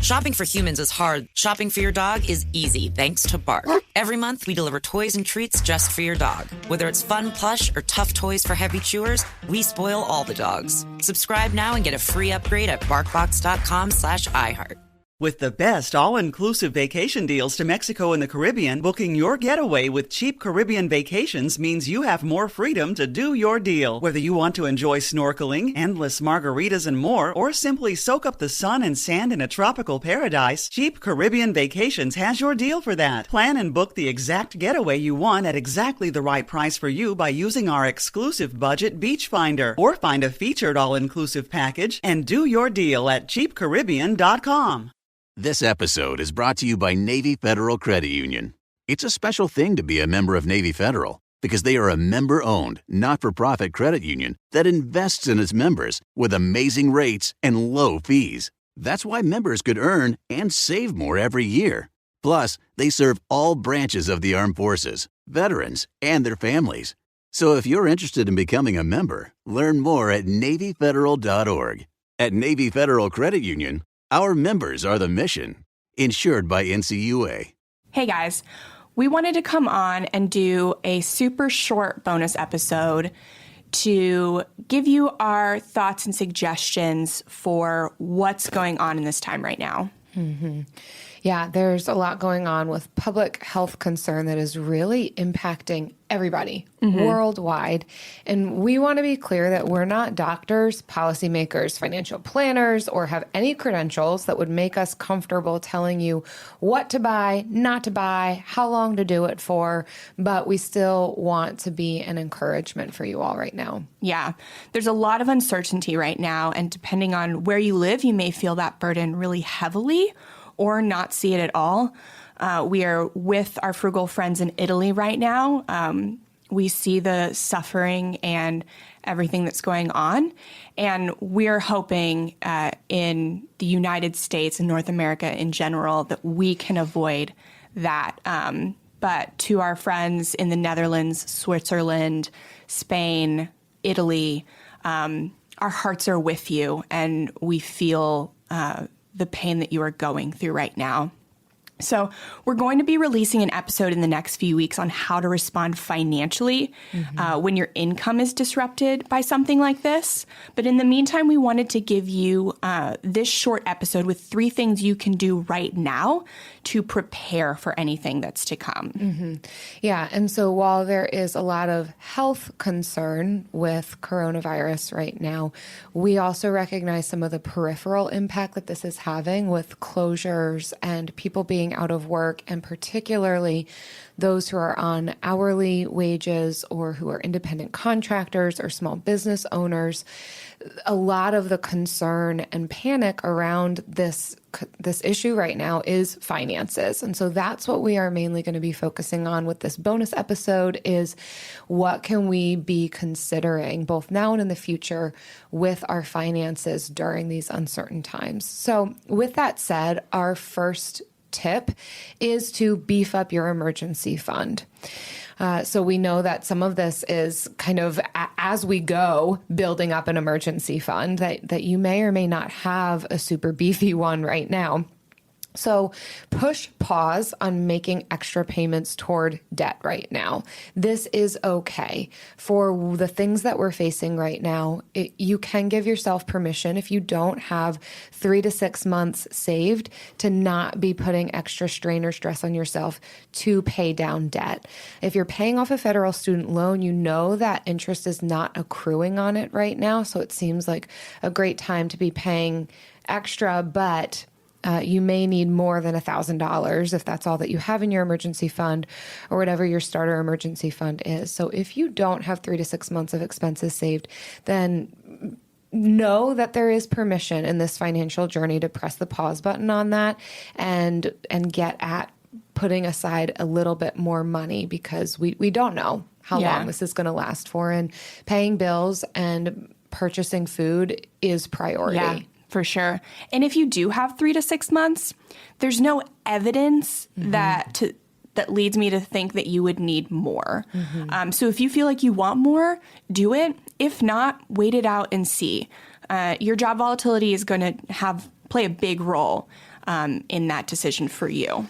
Shopping for humans is hard. Shopping for your dog is easy thanks to Bark. Every month, we deliver toys and treats just for your dog. Whether it's fun plush or tough toys for heavy chewers, we spoil all the dogs. Subscribe now and get a free upgrade at barkbox.com/iHeart. With the best all-inclusive vacation deals to Mexico and the Caribbean, booking your getaway with Cheap Caribbean Vacations means you have more freedom to do your deal. Whether you want to enjoy snorkeling, endless margaritas and more, or simply soak up the sun and sand in a tropical paradise, Cheap Caribbean Vacations has your deal for that. Plan and book the exact getaway you want at exactly the right price for you by using our exclusive budget Beach Finder, or find a featured all-inclusive package and do your deal at cheapcaribbean.com. This episode is brought to you by Navy Federal Credit Union. It's a special thing to be a member of Navy Federal because they are a member-owned, not-for-profit credit union that invests in its members with amazing rates and low fees. That's why members could earn and save more every year. Plus, they serve all branches of the armed forces, veterans, and their families. So if you're interested in becoming a member, learn more at NavyFederal.org. At Navy Federal Credit Union, our members are the mission. Insured by NCUA. Hey guys, we wanted to come on and do a super short bonus episode to give you our thoughts and suggestions for what's going on in this time right now. Mm-hmm. Yeah, there's a lot going on with public health concern that is really impacting everybody worldwide. And we want to be clear that we're not doctors, policymakers, financial planners, or have any credentials that would make us comfortable telling you what to buy, not to buy, how long to do it for. But we still want to be an encouragement for you all right now. Yeah, there's a lot of uncertainty right now. And depending on where you live, you may feel that burden really heavily or not see it at all. We are with our Frugal friends in Italy right now. We see the suffering and everything that's going on. And we're hoping in the United States and North America in general that we can avoid that. But to our friends in the Netherlands, Switzerland, Spain, Italy, our hearts are with you, and we feel the pain that you are going through right now. So we're going to be releasing an episode in the next few weeks on how to respond financially when your income is disrupted by something like this. But in the meantime, we wanted to give you this short episode with 3 things you can do right now to prepare for anything that's to come. Yeah, and so while there is a lot of health concern with coronavirus right now, we also recognize some of the peripheral impact that this is having with closures and people being out of work, and particularly those who are on hourly wages or who are independent contractors or small business owners. A lot of the concern and panic around this issue right now is finances. And so that's what we are mainly going to be focusing on with this bonus episode is what can we be considering both now and in the future with our finances during these uncertain times. So with that said, our first tip is to beef up your emergency fund. So we know that some of this is kind of as we go building up an emergency fund that you may or may not have a super beefy one right now. So push pause on making extra payments toward debt right now. This is okay. For the things that we're facing right now, you can give yourself permission if you don't have 3 to 6 months saved to not be putting extra strain or stress on yourself to pay down debt. If you're paying off a federal student loan, you know that interest is not accruing on it right now. So it seems like a great time to be paying extra, but you may need more than $1,000 if that's all that you have in your emergency fund or whatever your starter emergency fund is. So if you don't have 3 to 6 months of expenses saved, then know that there is permission in this financial journey to press the pause button on that and get at putting aside a little bit more money because we don't know how long this is going to last for, and paying bills and purchasing food is priority. Yeah. For sure. And if you do have 3 to 6 months, there's no evidence that leads me to think that you would need more. So if you feel like you want more, do it. If not, wait it out and see. Your job volatility is going to play a big role. in that decision for you.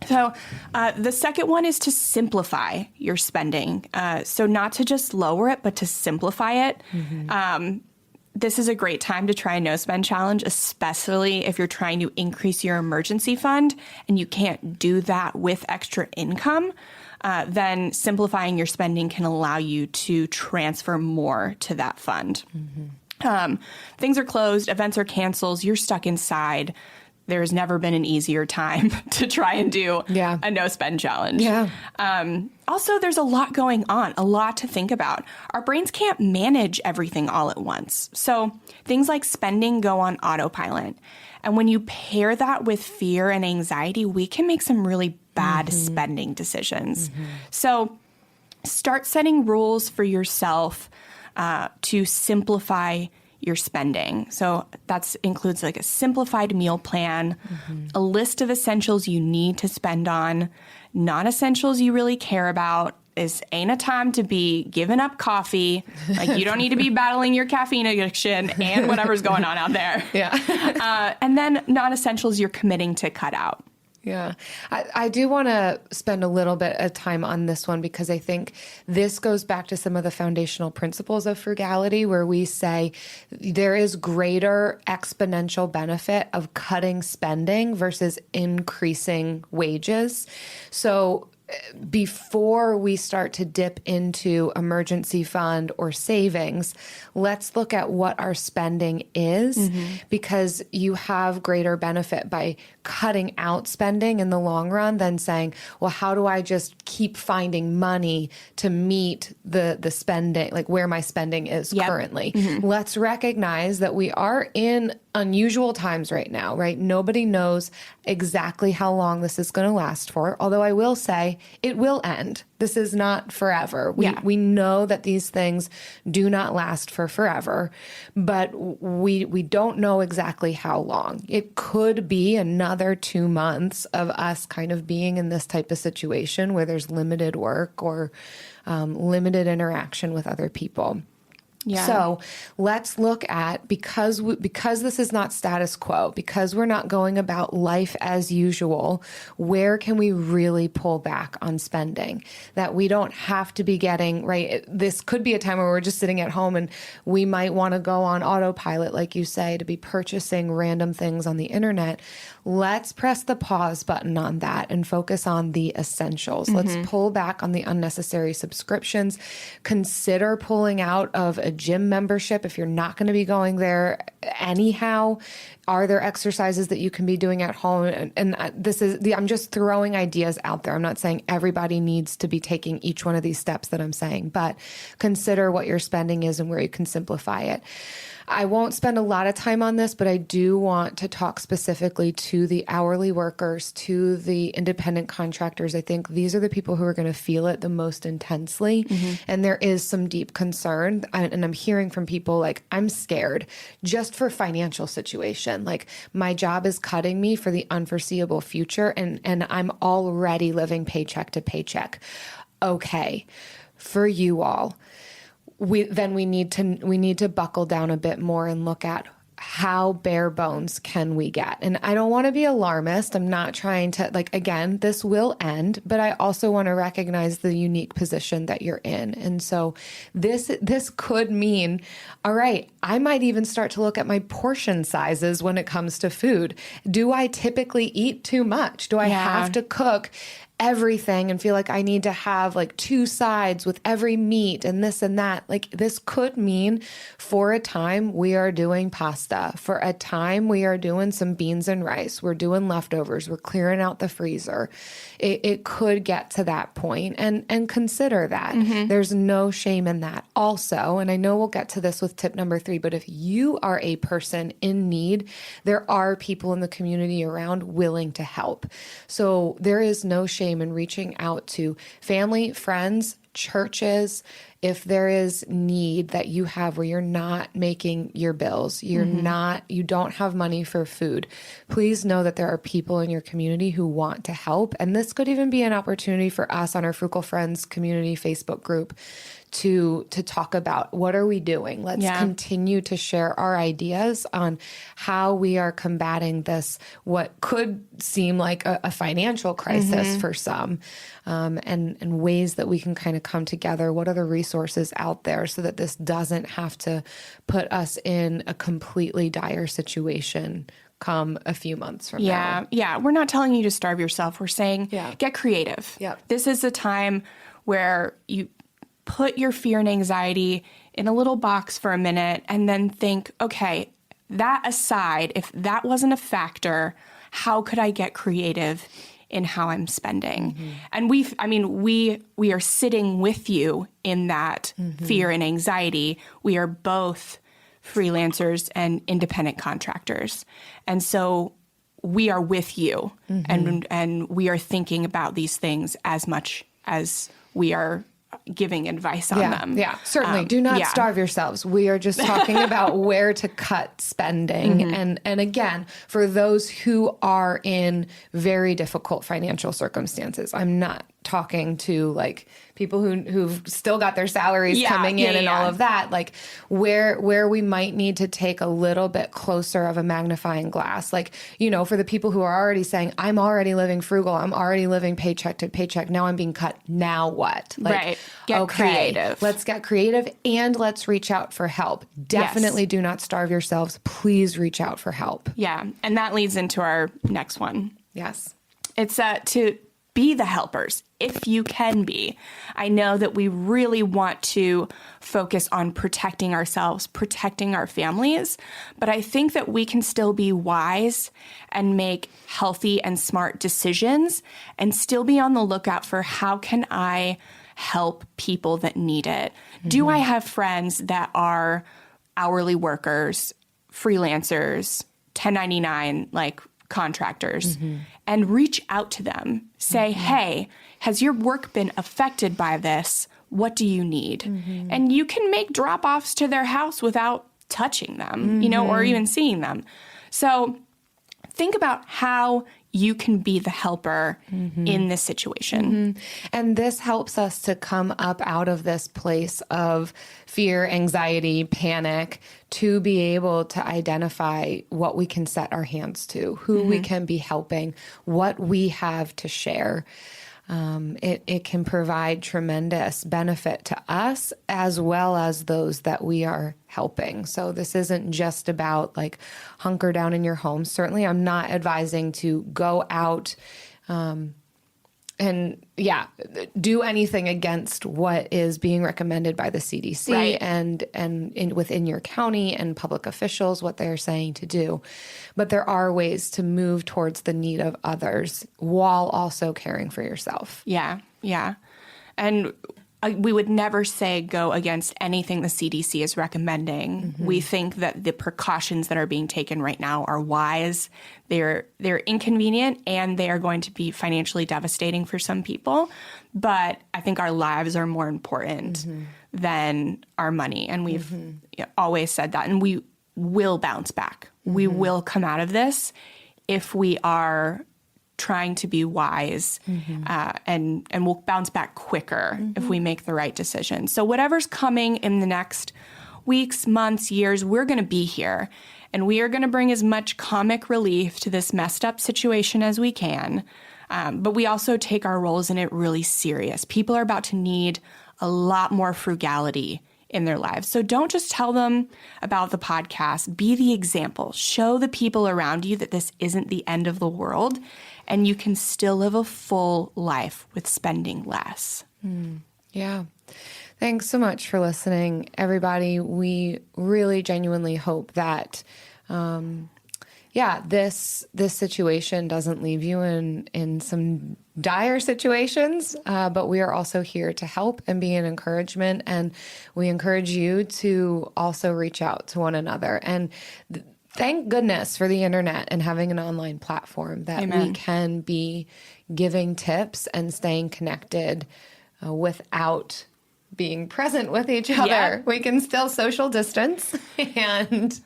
So the second one is to simplify your spending. So not to just lower it, but to simplify it. This is a great time to try a no spend challenge, especially if you're trying to increase your emergency fund and you can't do that with extra income. Then simplifying your spending can allow you to transfer more to that fund. Things are closed, events are canceled, you're stuck inside. There's never been an easier time to try and do a no spend challenge. Also, there's a lot going on, a lot to think about. Our brains can't manage everything all at once. So things like spending go on autopilot. And when you pair that with fear and anxiety, we can make some really bad spending decisions. So start setting rules for yourself to simplify your spending. So that includes like a simplified meal plan, a list of essentials you need to spend on, non-essentials you really care about. This ain't a time to be giving up coffee. Like, you don't need to be battling your caffeine addiction and whatever's going on out there. And then non-essentials you're committing to cut out. I do want to spend a little bit of time on this one because I think this goes back to some of the foundational principles of frugality, where we say there is greater exponential benefit of cutting spending versus increasing wages. So before we start to dip into emergency fund or savings, let's look at what our spending is, because you have greater benefit by cutting out spending in the long run than saying, well, how do I just keep finding money to meet the spending, like where my spending is currently? Let's recognize that we are in unusual times right now, right? Nobody knows exactly how long this is going to last for, although I will say it will end. This is not forever. We know that these things do not last for forever, but we don't know exactly how long. It could be another 2 months of us kind of being in this type of situation where there's limited work or limited interaction with other people. So let's look at, because this is not status quo, because we're not going about life as usual, where can we really pull back on spending that we don't have to be getting, right? This could be a time where we're just sitting at home and we might want to go on autopilot, like you say, to be purchasing random things on the internet. Let's press the pause button on that and focus on the essentials. Let's pull back on the unnecessary subscriptions. Consider pulling out of a gym membership if you're not going to be going there anyhow. Are there exercises that you can be doing at home? And I'm just throwing ideas out there. I'm not saying everybody needs to be taking each one of these steps that I'm saying, but consider what your spending is and where you can simplify it. I won't spend a lot of time on this, but I do want to talk specifically to the hourly workers, to the independent contractors. I think these are the people who are going to feel it the most intensely. And there is some deep concern. And I'm hearing from people like, I'm scared just for financial situation. Like, my job is cutting me for the unforeseeable future, and I'm already living paycheck to paycheck. Okay, for you all. We need to buckle down a bit more and look at how bare bones can we get. And I don't want to be alarmist. I'm not trying to, again, this will end, but I also want to recognize the unique position that you're in. And so this could mean, all right, I might even start to look at my portion sizes when it comes to food. Do I typically eat too much? Do I have to cook everything and feel like I need to have 2 sides with every meat and this and that? This could mean for a time we are doing pasta. For a time we are doing some beans and rice. We're doing leftovers. We're clearing out the freezer. It could get to that point, and consider that. There's no shame in that also. And I know we'll get to this with tip number 3, but if you are a person in need, there are people in the community around willing to help. So there is no shame in reaching out to family, friends, churches, if there is need that you have where you're not making your bills, you don't have money for food, please know that there are people in your community who want to help. And this could even be an opportunity for us on our Frugal Friends community Facebook group to talk about what are we doing. Let's continue to share our ideas on how we are combating this, what could seem like a financial crisis for some, and ways that we can kind of come together. What are the resources out there so that this doesn't have to put us in a completely dire situation come a few months from now? Yeah. We're not telling you to starve yourself. We're saying get creative. This is a time where you put your fear and anxiety in a little box for a minute and then think, okay, that aside, if that wasn't a factor, how could I get creative in how I'm spending? And we are sitting with you in that fear and anxiety. We are both freelancers and independent contractors. And so we are with you and we are thinking about these things as much as we are giving advice on them. Yeah, certainly. Do not starve yourselves. We are just talking about where to cut spending. And again, for those who are in very difficult financial circumstances, I'm not talking to like people who've still got their salaries coming in and all of that, like where we might need to take a little bit closer of a magnifying glass. Like, for the people who are already saying, I'm already living frugal, I'm already living paycheck to paycheck, now I'm being cut, now what? Like, Get creative. Let's get creative and let's reach out for help. Definitely do not starve yourselves. Please reach out for help. Yeah. And that leads into our next one. Yes. It's to be the helpers, if you can be. I know that we really want to focus on protecting ourselves, protecting our families, but I think that we can still be wise and make healthy and smart decisions and still be on the lookout for how can I help people that need it. Do I have friends that are hourly workers, freelancers, 1099, like contractors, and reach out to them. Say, hey, has your work been affected by this? What do you need? And you can make drop-offs to their house without touching them, or even seeing them. So think about how you can be the helper in this situation. And this helps us to come up out of this place of fear, anxiety, panic, to be able to identify what we can set our hands to, who we can be helping, what we have to share. It can provide tremendous benefit to us as well as those that we are helping. So this isn't just about like hunker down in your home. Certainly, I'm not advising to go out and do anything against what is being recommended by the CDC and within your county and public officials, what they're saying to do. But there are ways to move towards the need of others while also caring for yourself. Yeah. And we would never say go against anything the CDC is recommending. We think that the precautions that are being taken right now are wise. They're inconvenient and they are going to be financially devastating for some people. But I think our lives are more important than our money. And we've always said that. And we will bounce back. We will come out of this if we are trying to be wise, and we'll bounce back quicker if we make the right decision. So whatever's coming in the next weeks, months, years, we're going to be here. And we are going to bring as much comic relief to this messed up situation as we can. But we also take our roles in it really serious. People are about to need a lot more frugality in their lives. So don't just tell them about the podcast. Be the example. Show the people around you that this isn't the end of the world and you can still live a full life with spending less. Yeah. Thanks so much for listening, everybody. We really genuinely hope that, this situation doesn't leave you in some dire situations, but we are also here to help and be an encouragement. And we encourage you to also reach out to one another. And thank goodness for the internet and having an online platform that we can be giving tips and staying connected without being present with each other. Yeah. We can still social distance and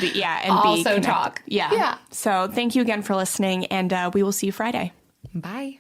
be also connected. talk. Yeah. So thank you again for listening, and we will see you Friday. Bye.